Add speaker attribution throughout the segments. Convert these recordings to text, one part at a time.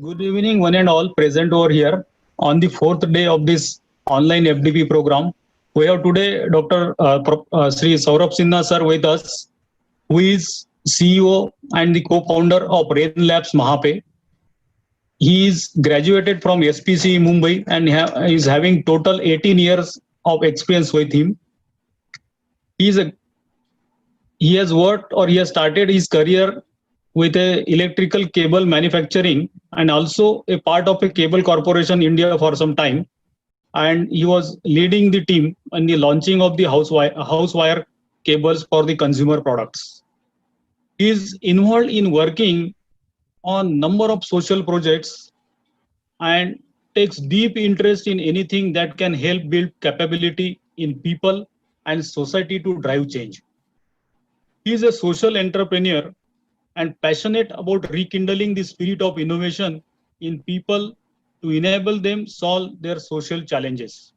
Speaker 1: Good evening, one and all present over here on the fourth day of this online FDP program. We have today Dr. Sri Saurabh Sinha sir with us, who is CEO and the co-founder of Rain Labs Mahape. He is graduated from SPC Mumbai and is having total 18 years of experience with him. He is a he has worked or he has started his career with a electrical cable manufacturing and also a part of a cable corporation India for some time, and he was leading the team in the launching of the house wire cables for the consumer products. He is involved in working on number of social projects and takes deep interest in anything that can help build capability in people and society to drive change. He is a social entrepreneur and passionate about rekindling the spirit of innovation in people to enable them solve their social challenges.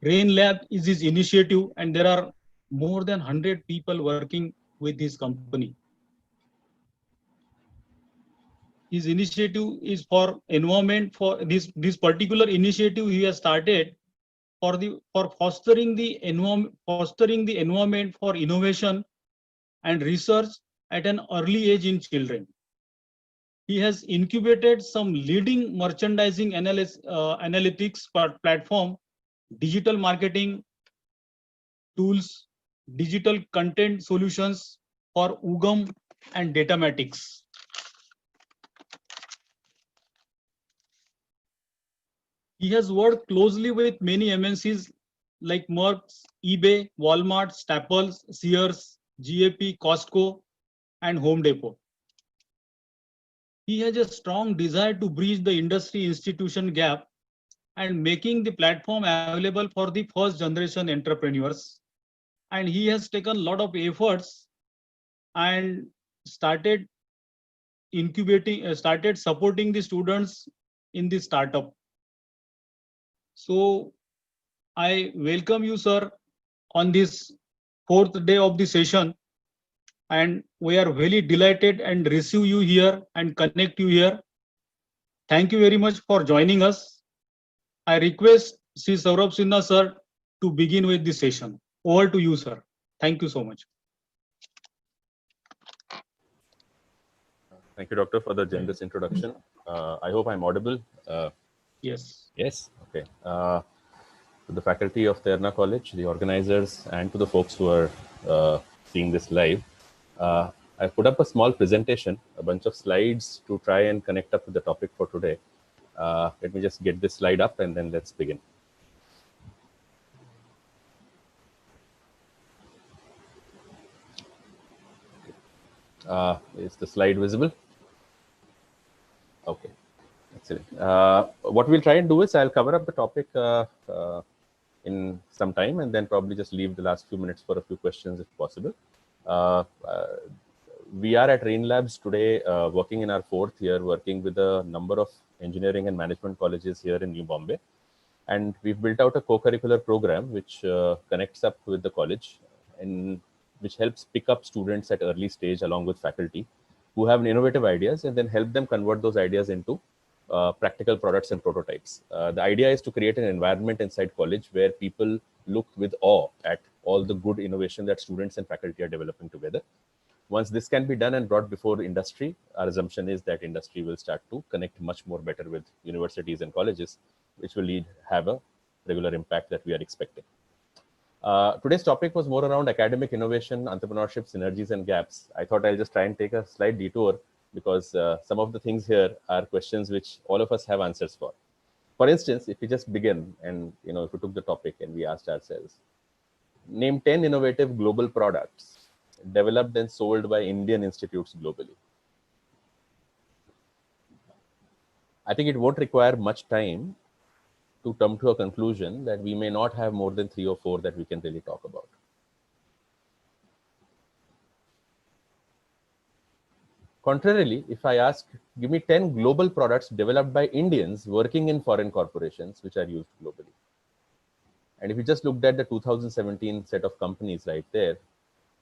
Speaker 1: Rain Lab is his initiative, and there are more than 100 people working with his company. His initiative is for environment. For this particular initiative, he has started for fostering the environment for innovation and research at an early age in children. He has incubated some leading merchandising analytics platform, digital marketing tools, digital content solutions for Ugam and Datamatics. He has worked closely with many MNCs like Merck, eBay, Walmart, Staples, Sears, GAP, Costco, and Home Depot. He has a strong desire to bridge the industry institution gap and making the platform available for the first generation entrepreneurs. And he has taken a lot of efforts and started started supporting the students in the startup. So I welcome you, sir, on this fourth day of the session. And we are very delighted and receive you here and connect you here. Thank you very much for joining us. I request Sri Saurabh Sinha sir to begin with the session. Over to you, sir. Thank you so much.
Speaker 2: Thank you, Doctor, for the generous introduction. I hope I'm audible.
Speaker 1: Yes.
Speaker 2: Yes. Okay. To the faculty of Terna College, the organizers, and to the folks who are seeing this live, I've put up a small presentation, a bunch of slides to try and connect up with the topic for today. Let me just get this slide up and then let's begin. Is the slide visible? Okay, excellent. What we'll try and do is I'll cover up the topic in some time and then probably just leave the last few minutes for a few questions if possible. We are at Rain Labs today working in our fourth year, working with a number of engineering and management colleges here in New Bombay. And we've built out a co-curricular program which connects up with the college and which helps pick up students at early stage along with faculty who have innovative ideas and then help them convert those ideas into practical products and prototypes. The idea is to create an environment inside college where people look with awe at all the good innovation that students and faculty are developing together. Once this can be done and brought before industry, our assumption is that industry will start to connect much more better with universities and colleges, which will have a regular impact that we are expecting. Today's topic was more around academic innovation, entrepreneurship, synergies, and gaps. I thought I'll just try and take a slight detour because some of the things here are questions which all of us have answers for. For instance, if we just begin and if we took the topic and we asked ourselves, name 10 innovative global products developed and sold by Indian institutes globally. I think it won't require much time to come to a conclusion that we may not have more than 3 or 4 that we can really talk about. Contrarily, if I ask, give me 10 global products developed by Indians working in foreign corporations which are used globally. And if you just looked at the 2017 set of companies right there,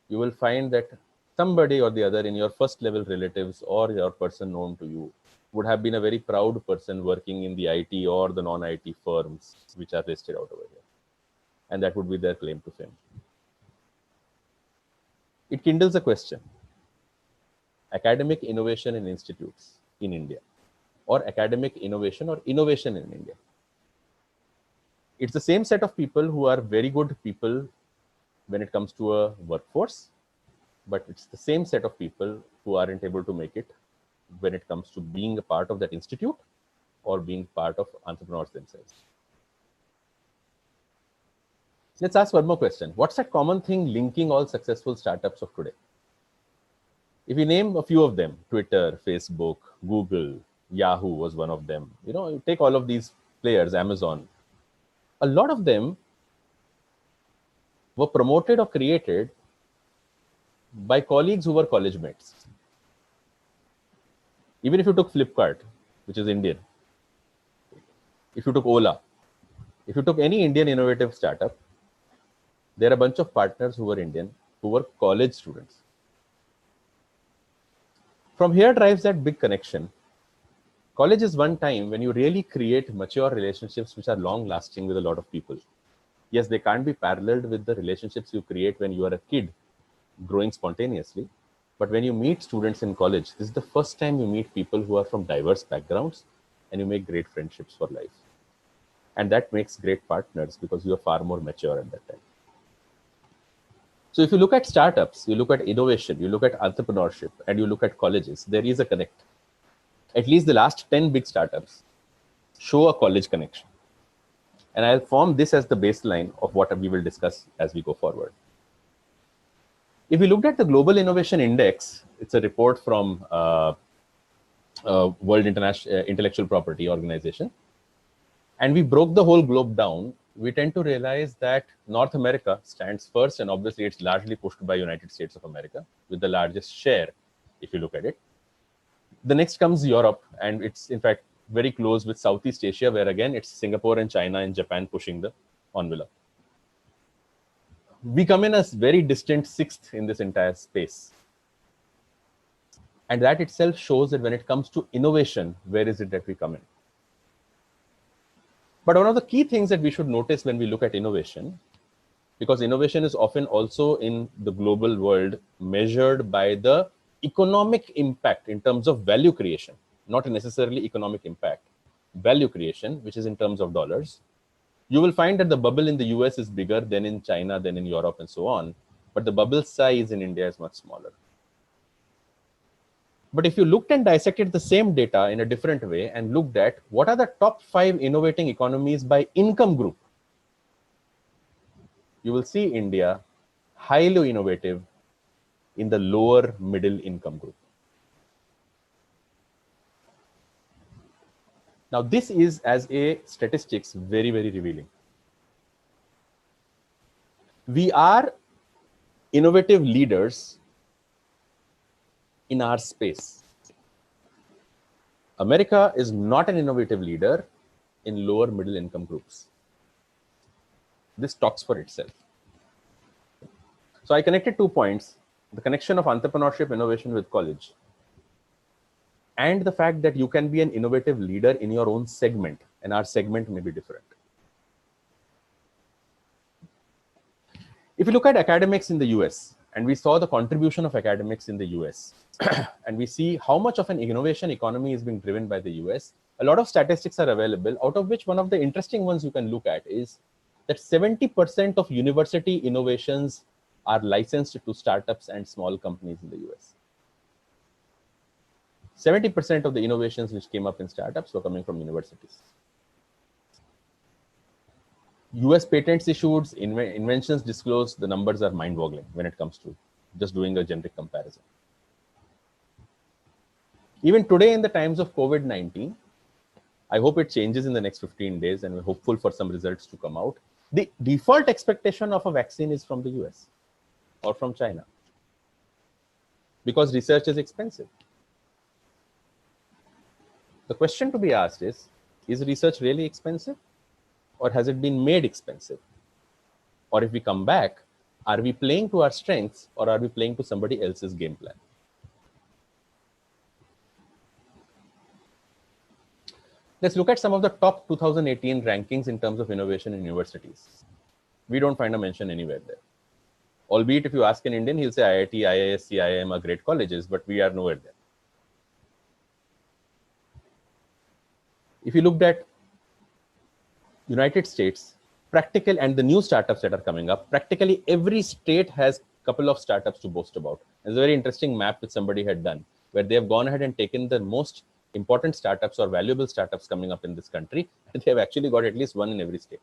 Speaker 2: you will find that somebody or the other in your first level relatives or your person known to you would have been a very proud person working in the IT or the non-IT firms which are listed out over here. And that would be their claim to fame. It kindles a question. Academic innovation in institutes in India, or academic innovation or innovation in India. It's the same set of people who are very good people when it comes to a workforce, but it's the same set of people who aren't able to make it when it comes to being a part of that institute or being part of entrepreneurs themselves. Let's ask one more question. What's that common thing linking all successful startups of today? If we name a few of them, Twitter, Facebook, Google, Yahoo was one of them. You take all of these players, Amazon, a lot of them were promoted or created by colleagues who were college mates. Even if you took Flipkart, which is Indian, if you took Ola, if you took any Indian innovative startup, there are a bunch of partners who were Indian, who were college students. From here drives that big connection. College is one time when you really create mature relationships which are long lasting with a lot of people. Yes, they can't be paralleled with the relationships you create when you are a kid growing spontaneously. But when you meet students in college, this is the first time you meet people who are from diverse backgrounds, and you make great friendships for life. And that makes great partners because you are far more mature at that time. So if you look at startups, you look at innovation, you look at entrepreneurship, and you look at colleges, there is a connect. At least the last 10 big startups show a college connection. And I'll form this as the baseline of what we will discuss as we go forward. If we looked at the Global Innovation Index, it's a report from World Intellectual Property Organization, and we broke the whole globe down, we tend to realize that North America stands first, and obviously it's largely pushed by United States of America with the largest share, if you look at it. The next comes Europe, and it's in fact very close with Southeast Asia, where again it's Singapore and China and Japan pushing the envelope. We come in as very distant sixth in this entire space. And that itself shows that when it comes to innovation, where is it that we come in? But one of the key things that we should notice when we look at innovation, because innovation is often also in the global world measured by the economic impact in terms of value creation, not necessarily economic impact, value creation, which is in terms of dollars. You will find that the bubble in the US is bigger than in China, than in Europe, and so on. But the bubble size in India is much smaller. But if you looked and dissected the same data in a different way and looked at what are the top 5 innovating economies by income group, you will see India highly innovative in the lower middle income group. Now, this is, as a statistics, very, very revealing. We are innovative leaders in our space. America is not an innovative leader in lower middle income groups. This talks for itself. So I connected 2 points, the connection of entrepreneurship innovation with college, and the fact that you can be an innovative leader in your own segment, and our segment may be different. If you look at academics in the US, and we saw the contribution of academics in the US, and we see how much of an innovation economy is being driven by the US, a lot of statistics are available, out of which one of the interesting ones you can look at is that 70% of university innovations are licensed to startups and small companies in the US. 70% of the innovations which came up in startups were coming from universities. US patents issued, inventions disclosed, the numbers are mind-boggling when it comes to just doing a generic comparison. Even today, in the times of COVID-19, I hope it changes in the next 15 days, and we're hopeful for some results to come out. The default expectation of a vaccine is from the US or from China, because research is expensive. The question to be asked is research really expensive, or has it been made expensive? Or if we come back, are we playing to our strengths, or are we playing to somebody else's game plan? Let's look at some of the top 2018 rankings in terms of innovation in universities. We don't find a mention anywhere there. Albeit, if you ask an Indian, he'll say IIT, IISc, IIM are great colleges, but we are nowhere there. If you looked at United States, practical and the new startups that are coming up, practically every state has a couple of startups to boast about. It's a very interesting map that somebody had done, where they have gone ahead and taken the most important startups or valuable startups coming up in this country, and they have actually got at least one in every state.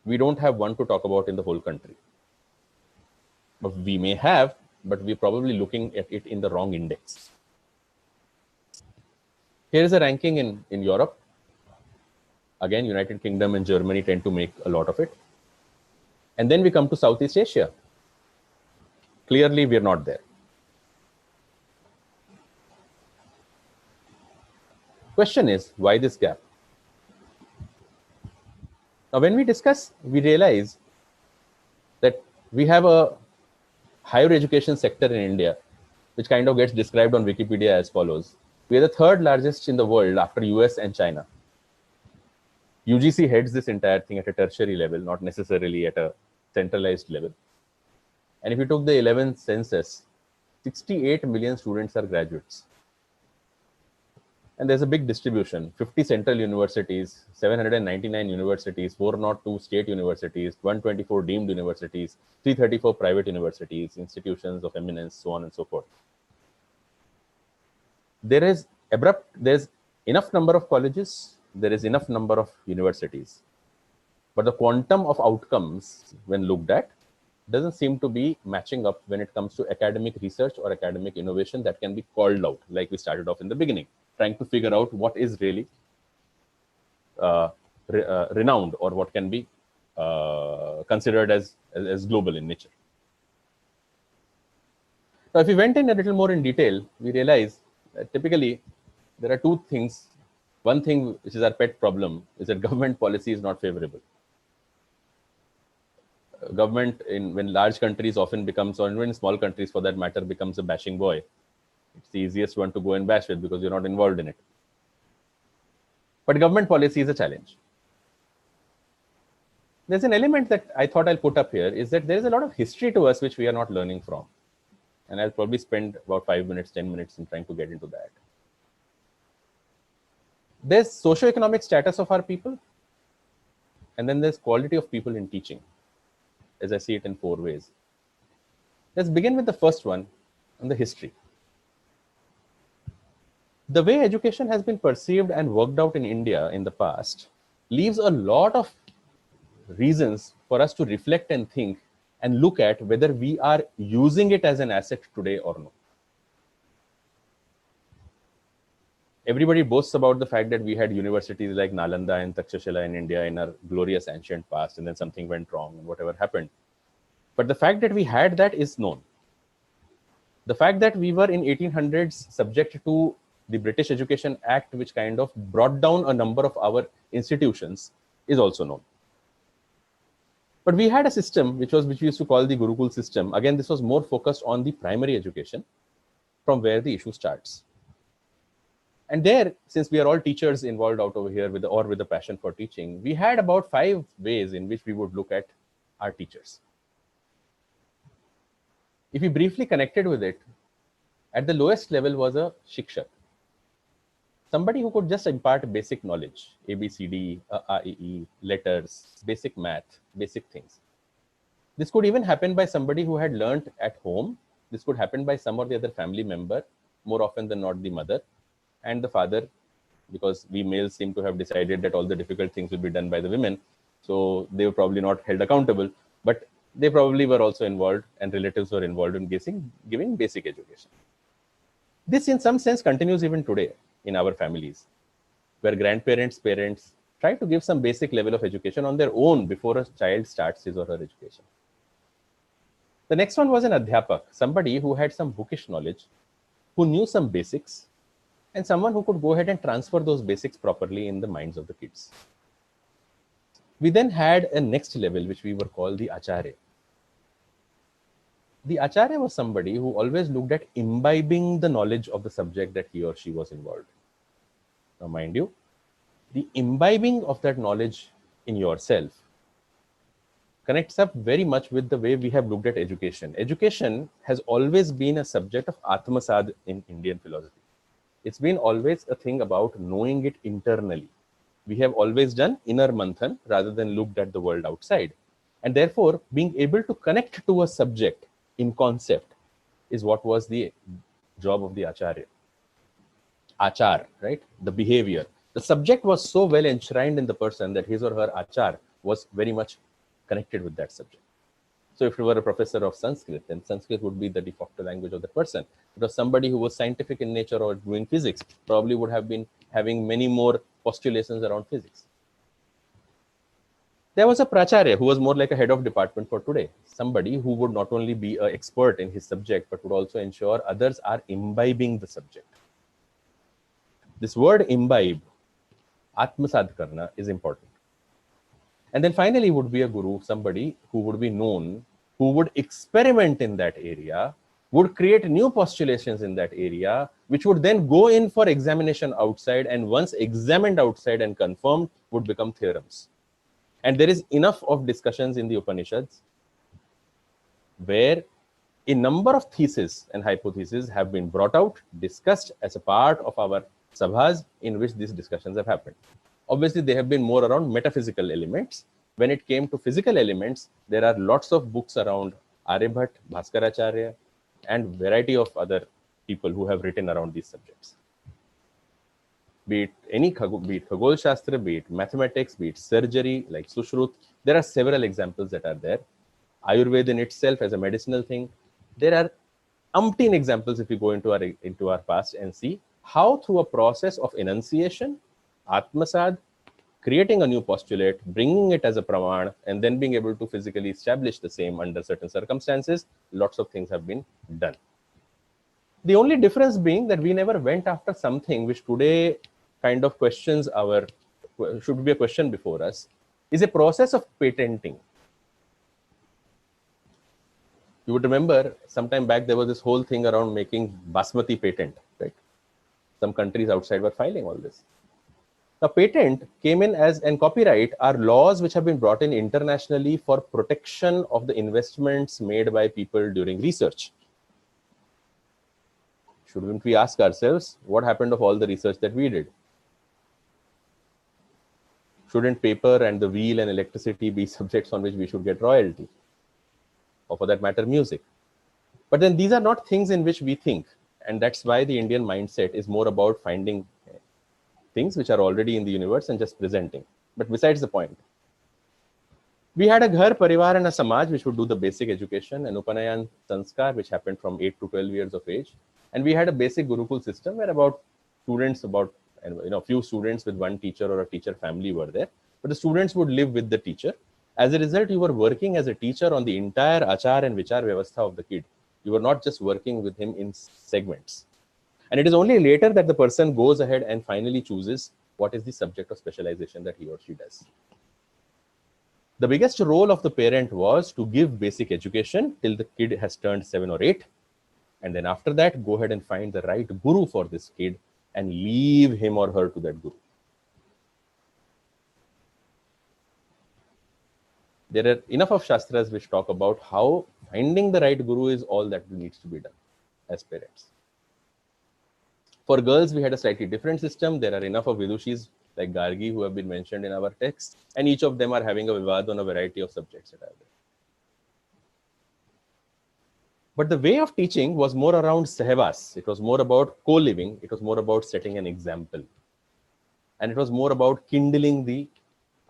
Speaker 2: We don't have one to talk about in the whole country. But we may have, but we're probably looking at it in the wrong index. Here is a ranking in Europe. Again, United Kingdom and Germany tend to make a lot of it. And then we come to Southeast Asia. Clearly, we're not there. Question is, why this gap? Now, when we discuss, we realize that we have a higher education sector in India, which kind of gets described on Wikipedia as follows. We are the third largest in the world after US and China. UGC heads this entire thing at a tertiary level, not necessarily at a centralized level. And if you took the 11th census, 68 million students are graduates. And there's a big distribution, 50 central universities, 799 universities, 402 state universities, 124 deemed universities, 334 private universities, institutions of eminence, so on and so forth. There's enough number of colleges, there is enough number of universities. But the quantum of outcomes, when looked at, doesn't seem to be matching up when it comes to academic research or academic innovation that can be called out, like we started off in the beginning, trying to figure out what is really renowned or what can be considered as global in nature. Now, if we went in a little more in detail, we realize that typically there are two things. One thing, which is our pet problem, is that government policy is not favorable. Government, when large countries often becomes, or even small countries for that matter, becomes a bashing boy. It's the easiest one to go and bash with because you're not involved in it. But government policy is a challenge. There's an element that I thought I'll put up here, is that there is a lot of history to us which we are not learning from. And I'll probably spend about 5 minutes, 10 minutes in trying to get into that. There's socioeconomic status of our people, and then there's quality of people in teaching, as I see it in 4 ways. Let's begin with the first one, on the history. The way education has been perceived and worked out in India in the past leaves a lot of reasons for us to reflect and think and look at whether we are using it as an asset today or not. Everybody boasts about the fact that we had universities like Nalanda and Takshashila in India in our glorious ancient past, and then something went wrong and whatever happened. But the fact that we had that is known. The fact that we were in 1800s subject to the British Education Act, which kind of brought down a number of our institutions, is also known. But we had a system which we used to call the Gurukul system. Again, this was more focused on the primary education, from where the issue starts. And there, since we are all teachers involved out over here with a passion for teaching, we had about 5 ways in which we would look at our teachers. If we briefly connected with it, at the lowest level was a shikshak, somebody who could just impart basic knowledge, ABCD, AEE, letters, basic math, basic things. This could even happen by somebody who had learnt at home. This could happen by some or the other family member, more often than not the mother and the father, because we males seem to have decided that all the difficult things will be done by the women. So they were probably not held accountable, but they probably were also involved, and relatives were involved in giving basic education. This in some sense continues even today in our families, where grandparents, parents try to give some basic level of education on their own before a child starts his or her education. The next one was an adhyapak, somebody who had some bookish knowledge, who knew some basics, and someone who could go ahead and transfer those basics properly in the minds of the kids. We then had a next level, which we were called the acharya. The acharya was somebody who always looked at imbibing the knowledge of the subject that he or she was involved. mind you, the imbibing of that knowledge in yourself connects up very much with the way we have looked at education. Education has always been a subject of Atmasad in Indian philosophy. It's been always a thing about knowing it internally. We have always done inner manthan rather than looked at the world outside. And therefore, being able to connect to a subject in concept is what was the job of the Acharya. Achar, right? The behavior. The subject was so well enshrined in the person that his or her achar was very much connected with that subject. So if you were a professor of Sanskrit, then Sanskrit would be the de facto language of the person. Because somebody who was scientific in nature or doing physics probably would have been having many more postulations around physics. There was a Pracharya who was more like a head of department for today. Somebody who would not only be an expert in his subject, but would also ensure others are imbibing the subject. This word imbibe, Atmasad karna, is important. And then finally would be a guru, somebody who would be known, who would experiment in that area, would create new postulations in that area, which would then go in for examination outside, and once examined outside and confirmed, would become theorems. And there is enough of discussions in the Upanishads where a number of theses and hypotheses have been brought out, discussed as a part of our sabhas in which these discussions have happened. Obviously, they have been more around metaphysical elements. When it came to physical elements, there are lots of books around Aryabhat, Bhaskaracharya, and variety of other people who have written around these subjects. Be it Khagol Shastra, be it mathematics, be it surgery, like Sushrut, there are several examples that are there. Ayurveda in itself as a medicinal thing, there are umpteen examples if you go into our past and see how through a process of enunciation, Atmasad, creating a new postulate, bringing it as a praman, and then being able to physically establish the same under certain circumstances, lots of things have been done. The only difference being that we never went after something which today kind of questions our, should be a question before us, is a process of patenting. You would remember sometime back there was this whole thing around making Basmati patent, right? Some countries outside were filing all this. The patent came in as, and copyright are laws which have been brought in internationally for protection of the investments made by people during research. Shouldn't we ask ourselves what happened of all the research that we did? Shouldn't paper and the wheel and electricity be subjects on which we should get royalty? Or for that matter, music. But then these are not things in which we think. And that's why the Indian mindset is more about finding things which are already in the universe and just presenting. But besides the point, we had a Ghar, Parivar and a Samaj which would do the basic education, and Upanayan Sanskar which happened from 8 to 12 years of age. And we had a basic Gurukul system where few students with one teacher or a teacher family were there. But the students would live with the teacher. As a result, you were working as a teacher on the entire achar and vichar vyavastha of the kid. You were not just working with him in segments. And it is only later that the person goes ahead and finally chooses what is the subject of specialization that he or she does. The biggest role of the parent was to give basic education till the kid has turned 7 or 8. And then after that, go ahead and find the right guru for this kid and leave him or her to that guru. There are enough of Shastras which talk about how finding the right guru is all that needs to be done as parents. For girls, we had a slightly different system. There are enough of Vidushis like Gargi who have been mentioned in our text, and each of them are having a vivad on a variety of subjects that are there. But the way of teaching was more around sahvas. It was more about co-living. It was more about setting an example. And it was more about kindling the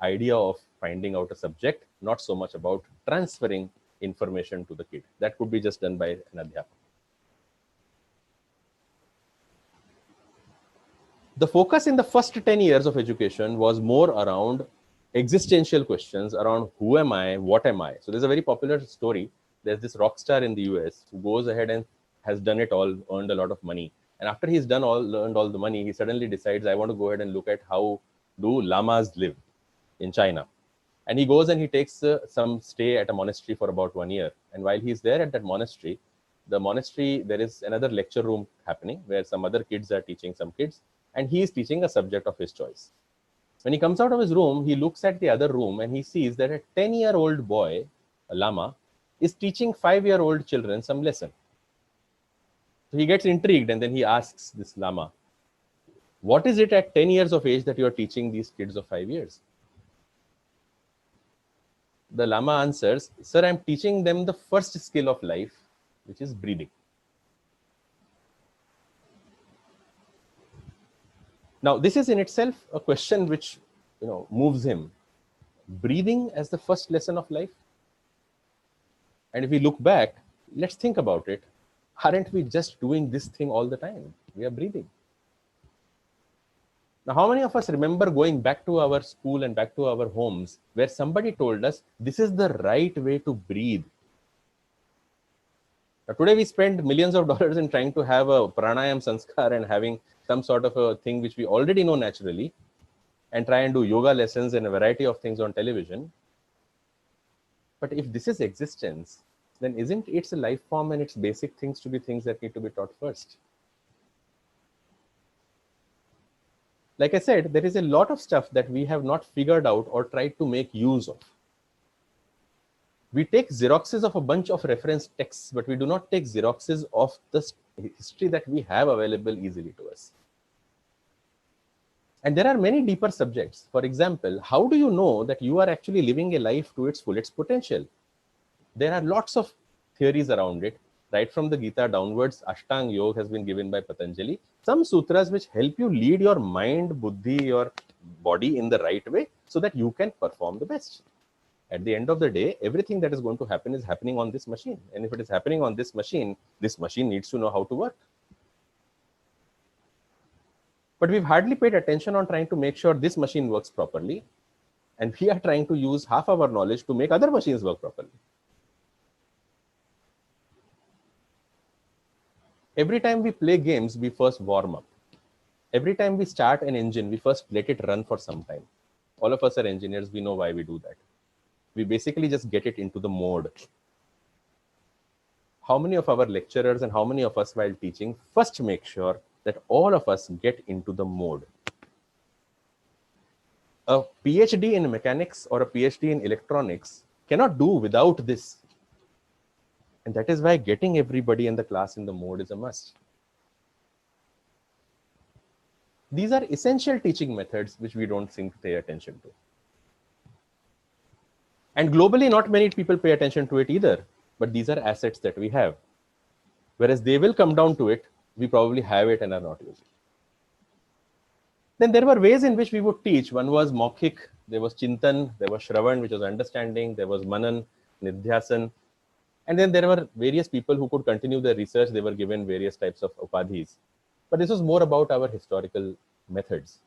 Speaker 2: idea of finding out a subject, not so much about transferring information to the kid. That could be just done by an adhyapak. The focus in the first 10 years of education was more around existential questions around who am I, what am I? So there's a very popular story. There's this rock star in the US who goes ahead and has done it all, earned a lot of money. And after he's earned all the money, he suddenly decides, I want to go ahead and look at how do lamas live in China. And he goes and he takes some stay at a monastery for about 1 year. And while he's there at that monastery, there is another lecture room happening where some other kids are teaching some kids. and he is teaching a subject of his choice. When he comes out of his room, he looks at the other room and he sees that a 10-year-old boy, a lama, is teaching 5-year-old children some lesson. So he gets intrigued and then he asks this lama, what is it at 10 years of age that you are teaching these kids of 5 years? The lama answers, sir, I'm teaching them the first skill of life, which is breathing. Now, this is in itself a question which moves him. Breathing as the first lesson of life? And if we look back, let's think about it. Aren't we just doing this thing all the time? We are breathing. Now, how many of us remember going back to our school and back to our homes where somebody told us this is the right way to breathe? Now, today we spend millions of dollars in trying to have a pranayam sanskar and having some sort of a thing which we already know naturally, and try and do yoga lessons and a variety of things on television. But if this is existence, then isn't its a life form and its basic things to be things that need to be taught first? Like I said, there is a lot of stuff that we have not figured out or tried to make use of. We take xeroxes of a bunch of reference texts, but we do not take xeroxes of the history that we have available easily to us. And there are many deeper subjects. For example, how do you know that you are actually living a life to its fullest potential? There are lots of theories around it. Right from the Gita downwards, Ashtanga Yoga has been given by Patanjali. Some sutras which help you lead your mind, buddhi, your body in the right way so that you can perform the best. At the end of the day, everything that is going to happen is happening on this machine. And if it is happening on this machine needs to know how to work. But we've hardly paid attention on trying to make sure this machine works properly. And we are trying to use half our knowledge to make other machines work properly. Every time we play games, we first warm up. Every time we start an engine, we first let it run for some time. All of us are engineers, we know why we do that. We basically just get it into the mode. How many of our lecturers and how many of us while teaching first make sure that all of us get into the mode? A PhD in mechanics or a PhD in electronics cannot do without this. And that is why getting everybody in the class in the mode is a must. These are essential teaching methods which we don't seem to pay attention to. And globally, not many people pay attention to it either, but these are assets that we have. Whereas they will come down to it, we probably have it and are not using it. Then there were ways in which we would teach. One was Maukhik, there was Chintan, there was Shravan, which was understanding, there was Manan, Nidhyasan. And then there were various people who could continue their research. They were given various types of upadhis. But this was more about our historical methods.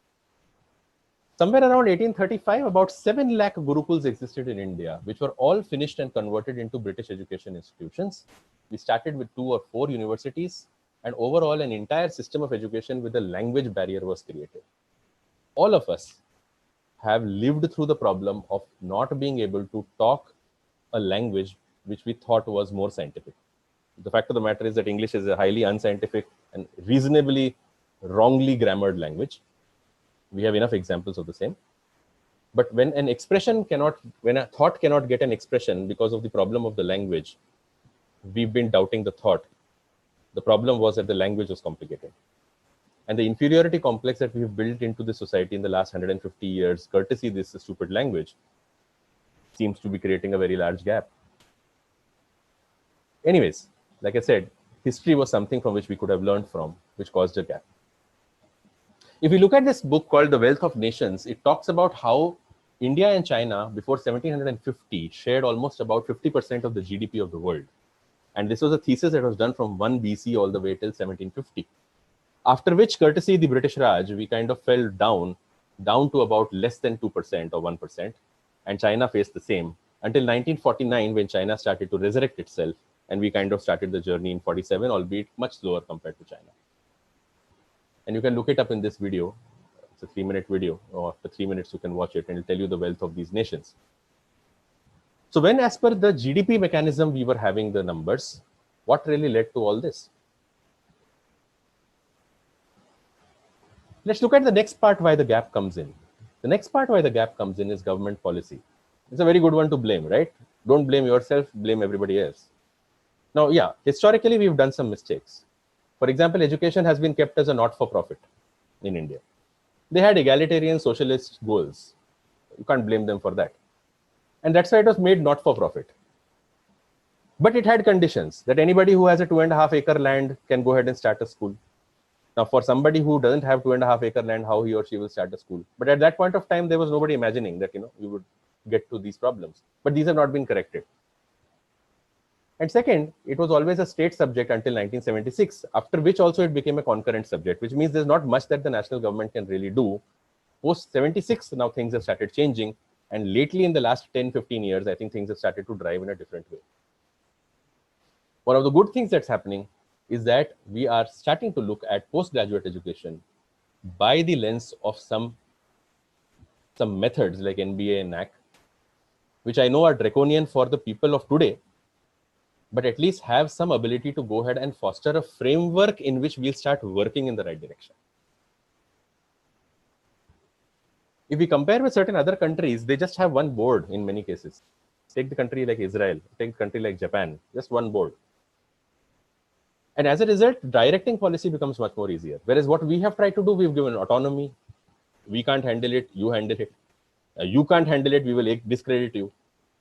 Speaker 2: Somewhere around 1835, about 7 lakh Gurukuls existed in India, which were all finished and converted into British education institutions. We started with 2 or 4 universities, and overall an entire system of education with a language barrier was created. All of us have lived through the problem of not being able to talk a language which we thought was more scientific. The fact of the matter is that English is a highly unscientific and reasonably wrongly grammared language. We have enough examples of the same. But when a thought cannot get an expression because of the problem of the language, we've been doubting the thought. The problem was that the language was complicated. And the inferiority complex that we've built into the society in the last 150 years, courtesy this stupid language, seems to be creating a very large gap. Anyways, like I said, history was something from which we could have learned from, which caused a gap. If you look at this book called The Wealth of Nations, it talks about how India and China before 1750 shared almost about 50% of the GDP of the world. And this was a thesis that was done from 1 BC all the way till 1750. After which, courtesy the British Raj, we kind of fell down to about less than 2% or 1%. And China faced the same until 1949, when China started to resurrect itself. And we kind of started the journey in 47, albeit much slower compared to China. And you can look it up in this video. It's a 3-minute video. Or after 3 minutes, you can watch it and it'll tell you the wealth of these nations. So when, as per the GDP mechanism, we were having the numbers, what really led to all this? Let's look at the next part why the gap comes in. The next part why the gap comes in is government policy. It's a very good one to blame, right? Don't blame yourself, blame everybody else. Now, yeah, historically, we've done some mistakes. For example, education has been kept as a not-for-profit in India. They had egalitarian socialist goals. You can't blame them for that. And that's why it was made not-for-profit. But it had conditions that anybody who has a 2.5 acre land can go ahead and start a school. Now, for somebody who doesn't have 2.5 acre land, how he or she will start a school? But at that point of time, there was nobody imagining that, we would get to these problems. But these have not been corrected. And second, it was always a state subject until 1976, after which also it became a concurrent subject, which means there's not much that the national government can really do. Post 76, now things have started changing. And lately in the last 10, 15 years, I think things have started to drive in a different way. One of the good things that's happening is that we are starting to look at postgraduate education by the lens of some methods like NBA and NAC, which I know are draconian for the people of today, but at least have some ability to go ahead and foster a framework in which we'll start working in the right direction. If we compare with certain other countries, they just have one board in many cases. Take the country like Israel, take a country like Japan, just one board. And as a result, directing policy becomes much more easier. Whereas what we have tried to do, we've given autonomy. We can't handle it, you handle it. You can't handle it, we will discredit you.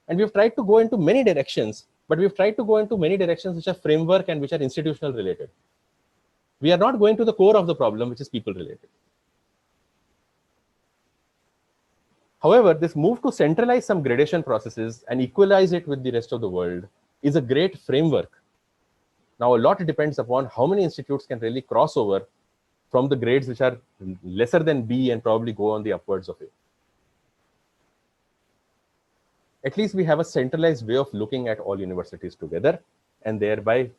Speaker 2: And we've tried to go into many directions, but we've tried to go into many directions which are framework and which are institutional related. We are not going to the core of the problem, which is people related. However, this move to centralize some gradation processes and equalize it with the rest of the world is a great framework. Now, a lot depends upon how many institutes can really cross over from the grades which are lesser than B and probably go on the upwards of A. At least we have a centralized way of looking at all universities together and thereby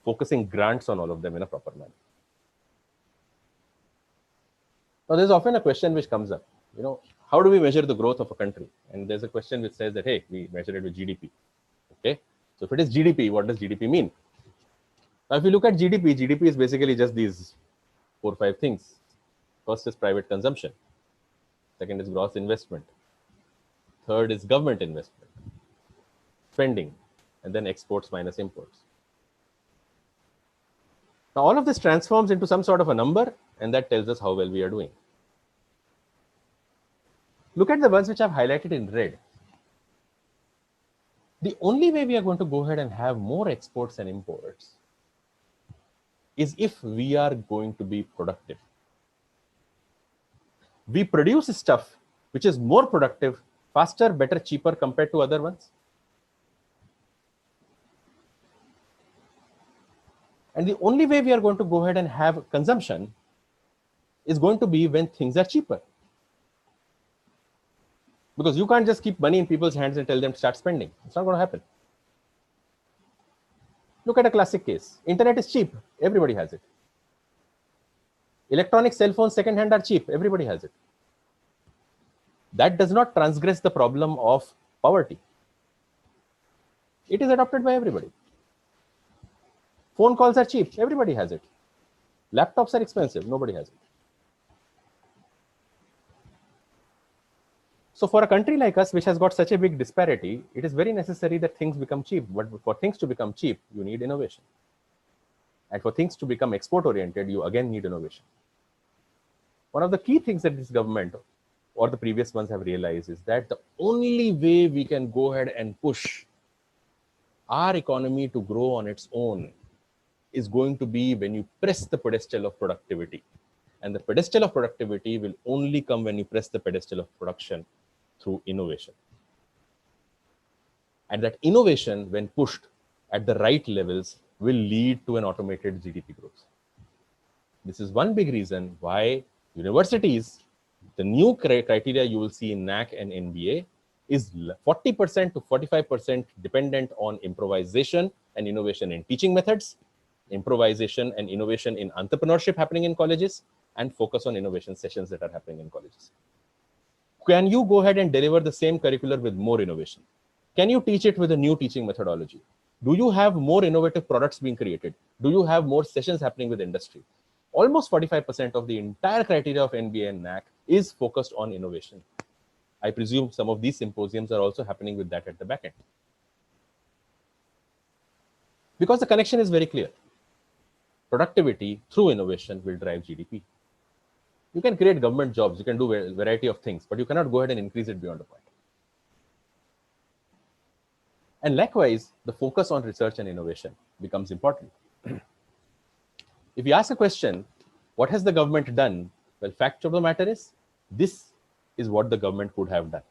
Speaker 2: focusing grants on all of them in a proper manner. Now, there's often a question which comes up, how do we measure the growth of a country? And there's a question which says that, hey, we measure it with GDP. Okay, so if it is GDP, what does GDP mean? Now, if you look at GDP, GDP is basically just these 4 or 5 things. First is private consumption. Second is gross investment. Third is government investment, spending, and then exports minus imports. Now, all of this transforms into some sort of a number, and that tells us how well we are doing. Look at the ones which I've highlighted in red. The only way we are going to go ahead and have more exports and imports is if we are going to be productive. We produce stuff which is more productive, faster, better, cheaper compared to other ones. And the only way we are going to go ahead and have consumption is going to be when things are cheaper. Because you can't just keep money in people's hands and tell them to start spending. It's not going to happen. Look at a classic case. Internet is cheap. Everybody has it. Electronic cell phones second-hand are cheap. Everybody has it. That does not transgress the problem of poverty. It is adopted by everybody. Phone calls are cheap. Everybody has it. Laptops are expensive. Nobody has it. So for a country like us, which has got such a big disparity, it is very necessary that things become cheap. But for things to become cheap, you need innovation. And for things to become export-oriented, you again need innovation. One of the key things that this government or the previous ones have realized is that the only way we can go ahead and push our economy to grow on its own is going to be when you press the pedestal of productivity. And the pedestal of productivity will only come when you press the pedestal of production through innovation. And that innovation, when pushed at the right levels, will lead to an automated GDP growth. This is one big reason why universities, the new criteria you will see in NAC and NBA, is 40% to 45% dependent on improvisation and innovation in teaching methods, improvisation and innovation in entrepreneurship happening in colleges, and focus on innovation sessions that are happening in colleges. Can you go ahead and deliver the same curricular with more innovation? Can you teach it with a new teaching methodology? Do you have more innovative products being created? Do you have more sessions happening with industry? almost 45% of the entire criteria of NBA and NAC is focused on innovation. I presume some of these symposiums are also happening with that at the back end. Because the connection is very clear. Productivity through innovation will drive GDP. You can create government jobs, you can do a variety of things, but you cannot go ahead and increase it beyond a point. And likewise, the focus on research and innovation becomes important. If you ask a question, what has the government done? Well, fact of the matter is, this is what the government could have done.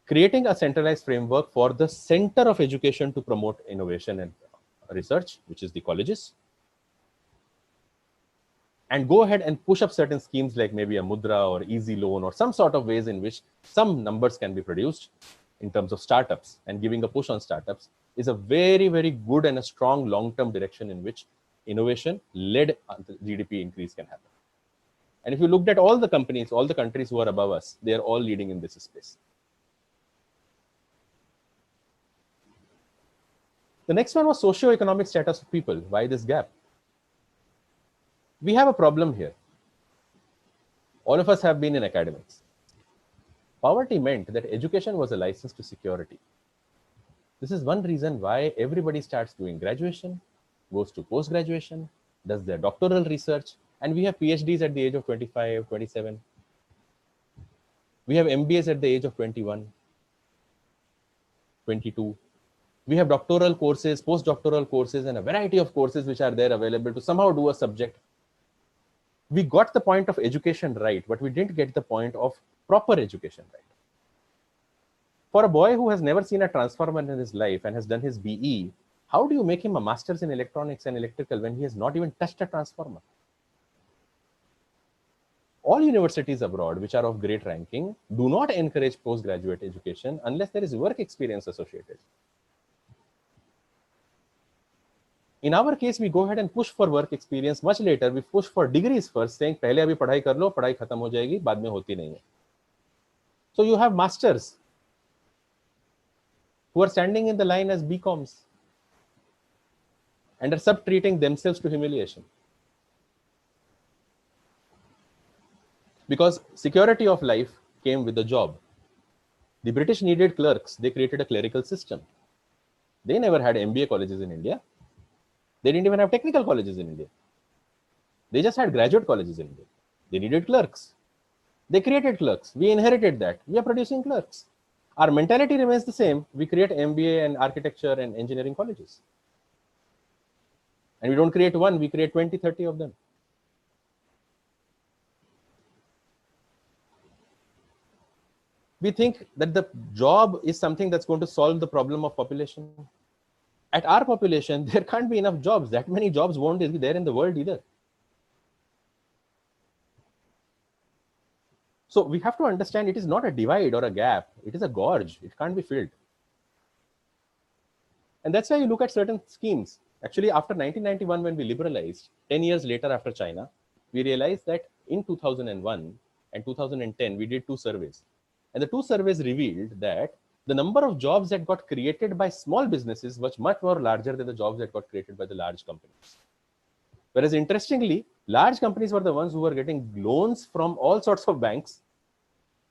Speaker 2: Creating a centralized framework for the center of education to promote innovation and research, which is the colleges, and go ahead and push up certain schemes like maybe a Mudra or easy loan or some sort of ways in which some numbers can be produced in terms of startups, and giving a push on startups is a very, very good and a strong long-term direction in which innovation-led GDP increase can happen. And if you looked at all the companies, all the countries who are above us, they are all leading in this space. The next one was socio-economic status of people. Why this gap? We have a problem here. All of us have been in academics. Poverty meant that education was a license to security. This is one reason why everybody starts doing graduation, goes to post-graduation, does their doctoral research, and we have PhDs at the age of 25, 27. We have MBAs at the age of 21, 22. We have doctoral courses, postdoctoral courses, and a variety of courses which are there available to somehow do a subject. We got the point of education right, but we didn't get the point of proper education right. For a boy who has never seen a transformer in his life and has done his BE, how do you make him a master's in electronics and electrical when he has not even touched a transformer? All universities abroad, which are of great ranking, do not encourage postgraduate education unless there is work experience associated. In our case, we go ahead and push for work experience much later. We push for degrees first, saying, "Pehle abhi padhai kar lo, padhai khatam ho jayegi, baad mein hoti nahi hai." So you have masters who are standing in the line as BComs and are sub-treating themselves to humiliation. Because security of life came with a job. The British needed clerks. They created a clerical system. They never had MBA colleges in India. They didn't even have technical colleges in India. They just had graduate colleges in India. They needed clerks. They created clerks. We inherited that. We are producing clerks. Our mentality remains the same. We create MBA and architecture and engineering colleges. And we don't create one, we create 20, 30 of them. We think that the job is something that's going to solve the problem of population. At our population, there can't be enough jobs. That many jobs won't be there in the world either. So we have to understand it is not a divide or a gap. It is a gorge. It can't be filled. And that's why you look at certain schemes. Actually, after 1991, when we liberalized, 10 years later after China, we realized that in 2001 and 2010, we did two surveys. And the two surveys revealed that the number of jobs that got created by small businesses was much more larger than the jobs that got created by the large companies. Whereas interestingly, large companies were the ones who were getting loans from all sorts of banks,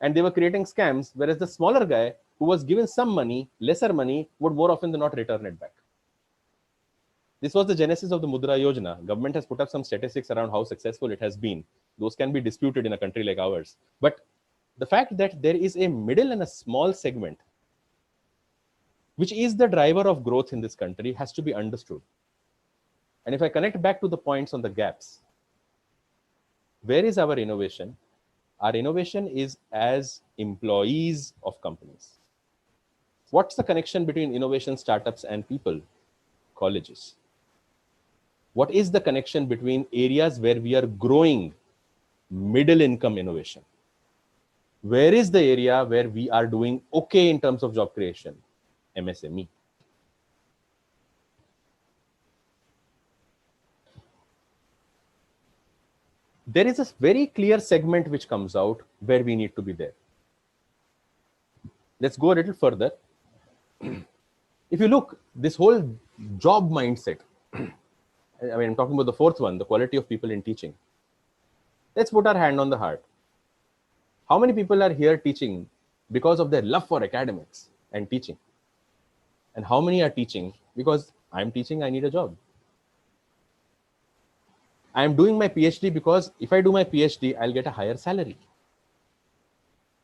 Speaker 2: and they were creating scams, whereas the smaller guy who was given some money, lesser money, would more often than not return it back. This was the genesis of the Mudra Yojana. Government has put up some statistics around how successful it has been. Those can be disputed in a country like ours. But the fact that there is a middle and a small segment, which is the driver of growth in this country, has to be understood. And if I connect back to the points on the gaps, where is our innovation? Our innovation is as employees of companies. What's the connection between innovation, startups, and people? Colleges. What is the connection between areas where we are growing middle income innovation? Where is the area where we are doing okay in terms of job creation? MSME. There is a very clear segment which comes out where we need to be there. Let's go a little further. If you look, this whole job mindset, I mean, I'm talking about the fourth one, the quality of people in teaching. Let's put our hand on the heart. How many people are here teaching because of their love for academics and teaching? And how many are teaching because I'm teaching, I need a job? I'm doing my PhD because if I do my PhD, I'll get a higher salary.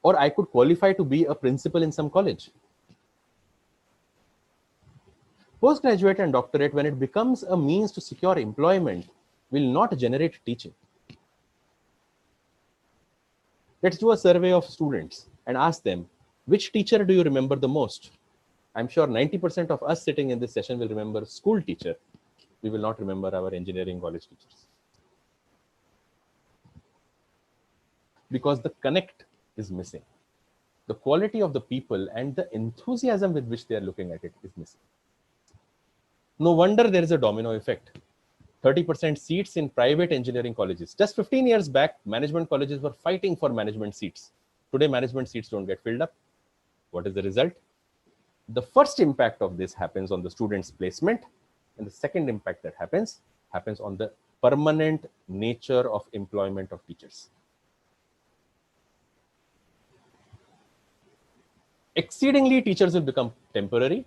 Speaker 2: Or I could qualify to be a principal in some college. Postgraduate and doctorate, when it becomes a means to secure employment, will not generate teaching. Let's do a survey of students and ask them, which teacher do you remember the most? I'm sure 90% of us sitting in this session will remember school teacher. We will not remember our engineering college teachers. Because the connect is missing. The quality of the people and the enthusiasm with which they are looking at it is missing. No wonder there is a domino effect. 30% seats in private engineering colleges. Just 15 years back, management colleges were fighting for management seats. Today, management seats don't get filled up. What is the result? The first impact of this happens on the student's placement, and the second impact that happens on the permanent nature of employment of teachers. Exceedingly, teachers will become temporary,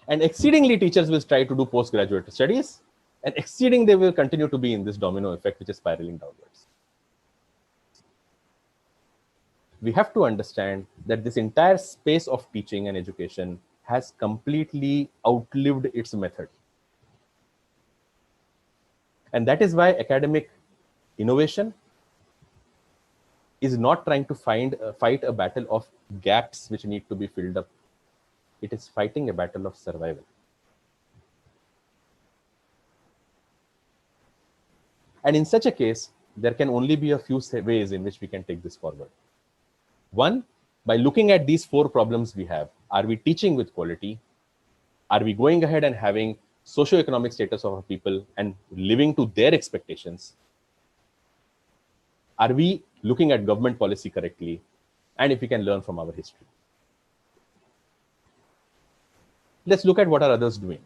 Speaker 2: and exceedingly, teachers will try to do postgraduate studies, and exceeding, they will continue to be in this domino effect, which is spiraling downwards. We have to understand that this entire space of teaching and education has completely outlived its method. And that is why academic innovation is not trying to fight a battle of gaps which need to be filled up. It is fighting a battle of survival. And in such a case, there can only be a few ways in which we can take this forward. One, by looking at these four problems we have. Are we teaching with quality? Are we going ahead and having socioeconomic status of our people and living to their expectations? Are we looking at government policy correctly? And if we can learn from our history. Let's look at what are others doing.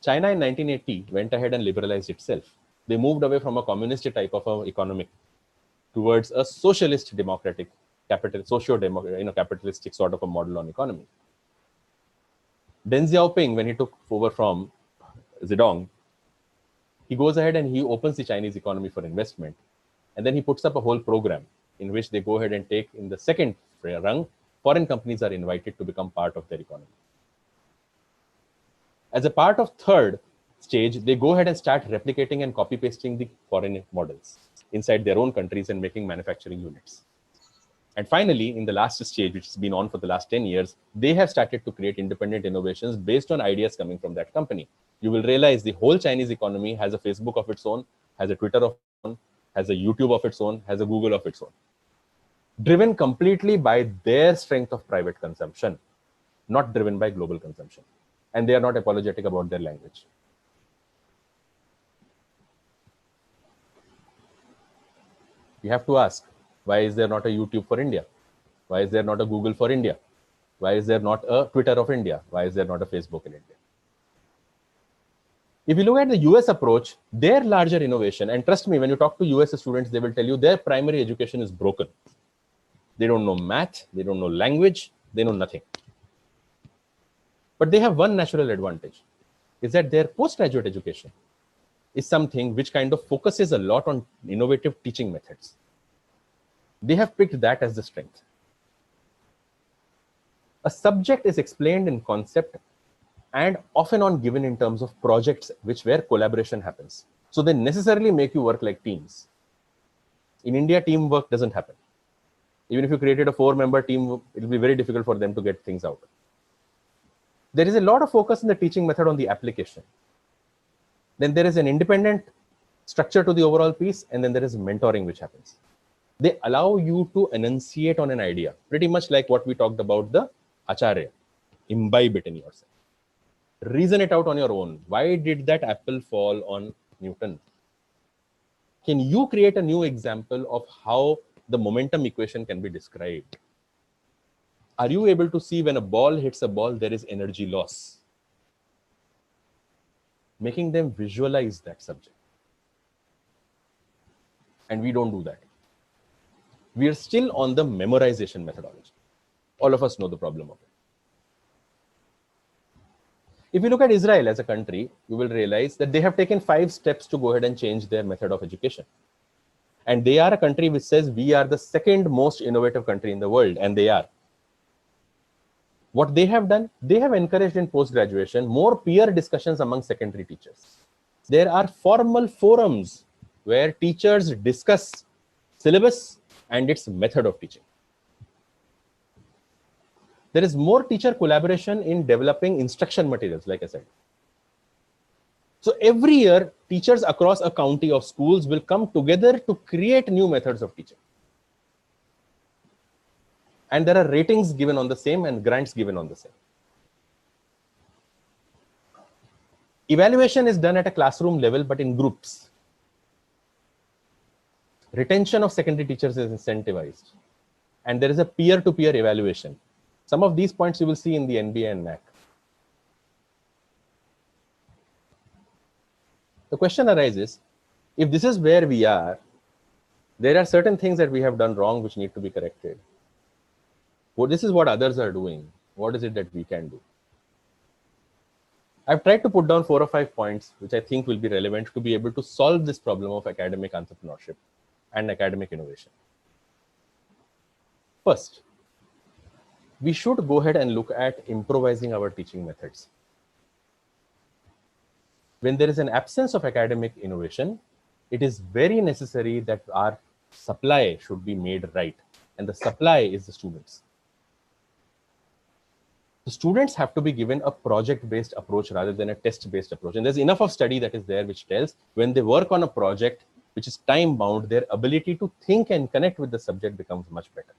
Speaker 2: China in 1980 went ahead and liberalized itself. They moved away from a communist type of an economic towards a socialist democratic, capitalistic sort of a model on economy. Deng Xiaoping, when he took over from Zedong, he goes ahead and he opens the Chinese economy for investment. And then he puts up a whole program in which they go ahead and take in the second rung, foreign companies are invited to become part of their economy. As a part of third stage, they go ahead and start replicating and copy pasting the foreign models inside their own countries and making manufacturing units. And finally, in the last stage, which has been on for the last 10 years, they have started to create independent innovations based on ideas coming from that company. You will realize the whole Chinese economy has a Facebook of its own, has a Twitter of its own, has a YouTube of its own, has a Google of its own. Driven completely by their strength of private consumption, not driven by global consumption. And they are not apologetic about their language. You have to ask, why is there not a YouTube for India? Why is there not a Google for India? Why is there not a Twitter of India? Why is there not a Facebook in India? If you look at the US approach, their larger innovation, and trust me, when you talk to US students, they will tell you their primary education is broken. They don't know math, they don't know language, they know nothing. But they have one natural advantage, is that their postgraduate education is something which kind of focuses a lot on innovative teaching methods. They have picked that as the strength. A subject is explained in concept and often on given in terms of projects where collaboration happens. So they necessarily make you work like teams. In India, teamwork doesn't happen. Even if you created a 4-member team, it will be very difficult for them to get things out. There is a lot of focus in the teaching method on the application. Then there is an independent structure to the overall piece, and then there is mentoring which happens. They allow you to enunciate on an idea, pretty much like what we talked about the Acharya. Imbibe it in yourself. Reason it out on your own. Why did that apple fall on Newton? Can you create a new example of how the momentum equation can be described? Are you able to see when a ball hits a ball, there is energy loss? making them visualize that subject. And we don't do that. We are still on the memorization methodology. All of us know the problem of it. If you look at Israel as a country, you will realize that they have taken 5 steps to go ahead and change their method of education. And they are a country which says we are the second most innovative country in the world, and they are. What they have done, they have encouraged in post-graduation more peer discussions among secondary teachers. There are formal forums where teachers discuss syllabus and its method of teaching. There is more teacher collaboration in developing instruction materials, like I said. So every year, teachers across a county of schools will come together to create new methods of teaching. And there are ratings given on the same and grants given on the same. Evaluation is done at a classroom level, but in groups. Retention of secondary teachers is incentivized. And there is a peer-to-peer evaluation. Some of these points you will see in the NBA and NAC. The question arises, if this is where we are, there are certain things that we have done wrong which need to be corrected. Well, this is what others are doing. What is it that we can do? I've tried to put down 4 or 5 points which I think will be relevant to be able to solve this problem of academic entrepreneurship and academic innovation. First, we should go ahead and look at improvising our teaching methods. When there is an absence of academic innovation, it is very necessary that our supply should be made right. And the supply is the students. The students have to be given a project-based approach rather than a test-based approach. And there's enough of study that is there which tells when they work on a project which is time-bound, their ability to think and connect with the subject becomes much better.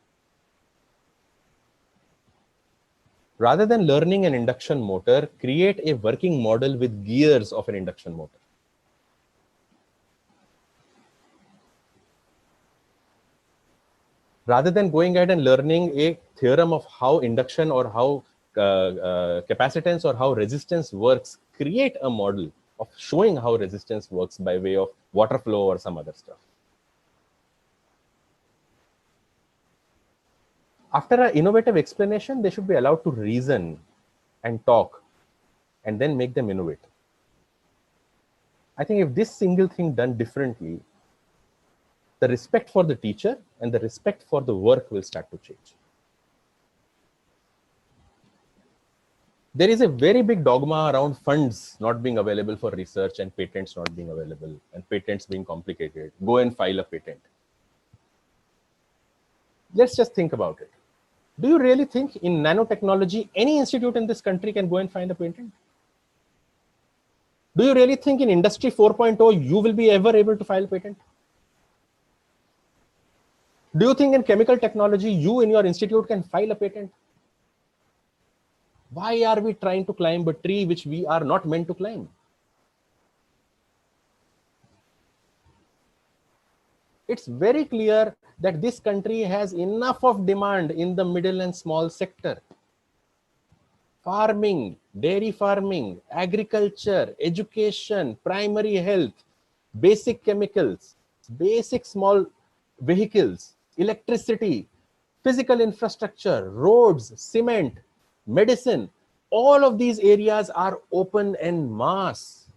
Speaker 2: Rather than learning an induction motor, create a working model with gears of an induction motor. Rather than going ahead and learning a theorem of how induction or how capacitance or how resistance works, create a model of showing how resistance works by way of water flow or some other stuff. After an innovative explanation, they should be allowed to reason and talk and then make them innovate. I think if this single thing done differently, the respect for the teacher and the respect for the work will start to change. There is a very big dogma around funds not being available for research and patents not being available and patents being complicated. Go and file a patent. Let's just think about it. Do you really think in nanotechnology, any institute in this country can go and find a patent? Do you really think in Industry 4.0, you will be ever able to file a patent? Do you think in chemical technology, you in your institute can file a patent? Why are we trying to climb a tree which we are not meant to climb? It's very clear that this country has enough of demand in the middle and small sector. Farming, dairy farming, agriculture, education, primary health, basic chemicals, basic small vehicles, electricity, physical infrastructure, roads, cement, medicine, all of these areas are open en masse.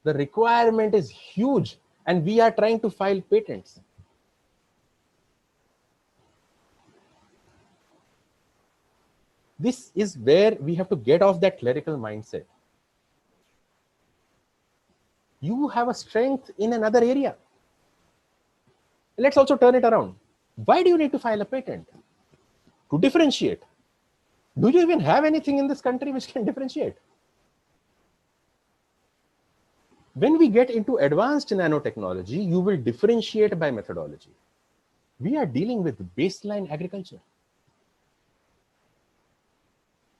Speaker 2: The requirement is huge, and we are trying to file patents. This is where we have to get off that clerical mindset. You have a strength in another area. Let's also turn it around. Why do you need to file a patent? To differentiate. Do you even have anything in this country which can differentiate? When we get into advanced nanotechnology, you will differentiate by methodology. We are dealing with baseline agriculture.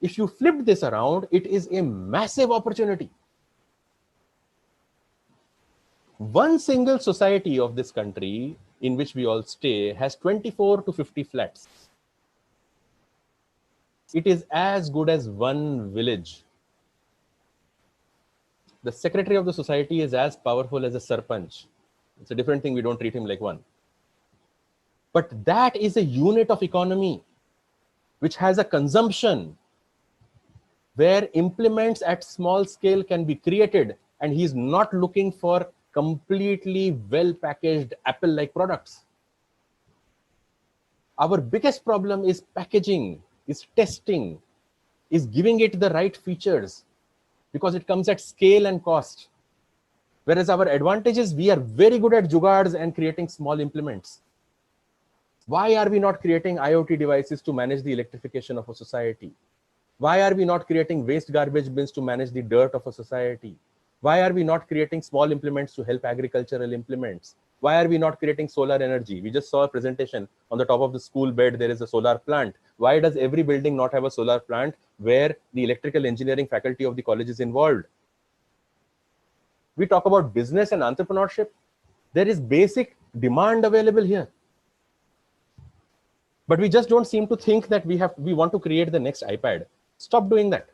Speaker 2: If you flip this around, it is a massive opportunity. One single society of this country in which we all stay has 24 to 50 flats. It is as good as one village. The secretary of the society is as powerful as a sarpanch. It's a different thing. We don't treat him like one. But that is a unit of economy which has a consumption where implements at small scale can be created, and he's not looking for completely well-packaged Apple-like products. Our biggest problem is packaging, is testing, is giving it the right features, because it comes at scale and cost. Whereas our advantage is we are very good at jugards and creating small implements. Why are we not creating IoT devices to manage the electrification of a society? Why are we not creating waste garbage bins to manage the dirt of a society? Why are we not creating small implements to help agricultural implements? Why are we not creating solar energy? We just saw a presentation on the top of the school bed, there is a solar plant. Why does every building not have a solar plant where the electrical engineering faculty of the college is involved? We talk about business and entrepreneurship. There is basic demand available here. But we just don't seem to think that we want to create the next iPad. Stop doing that.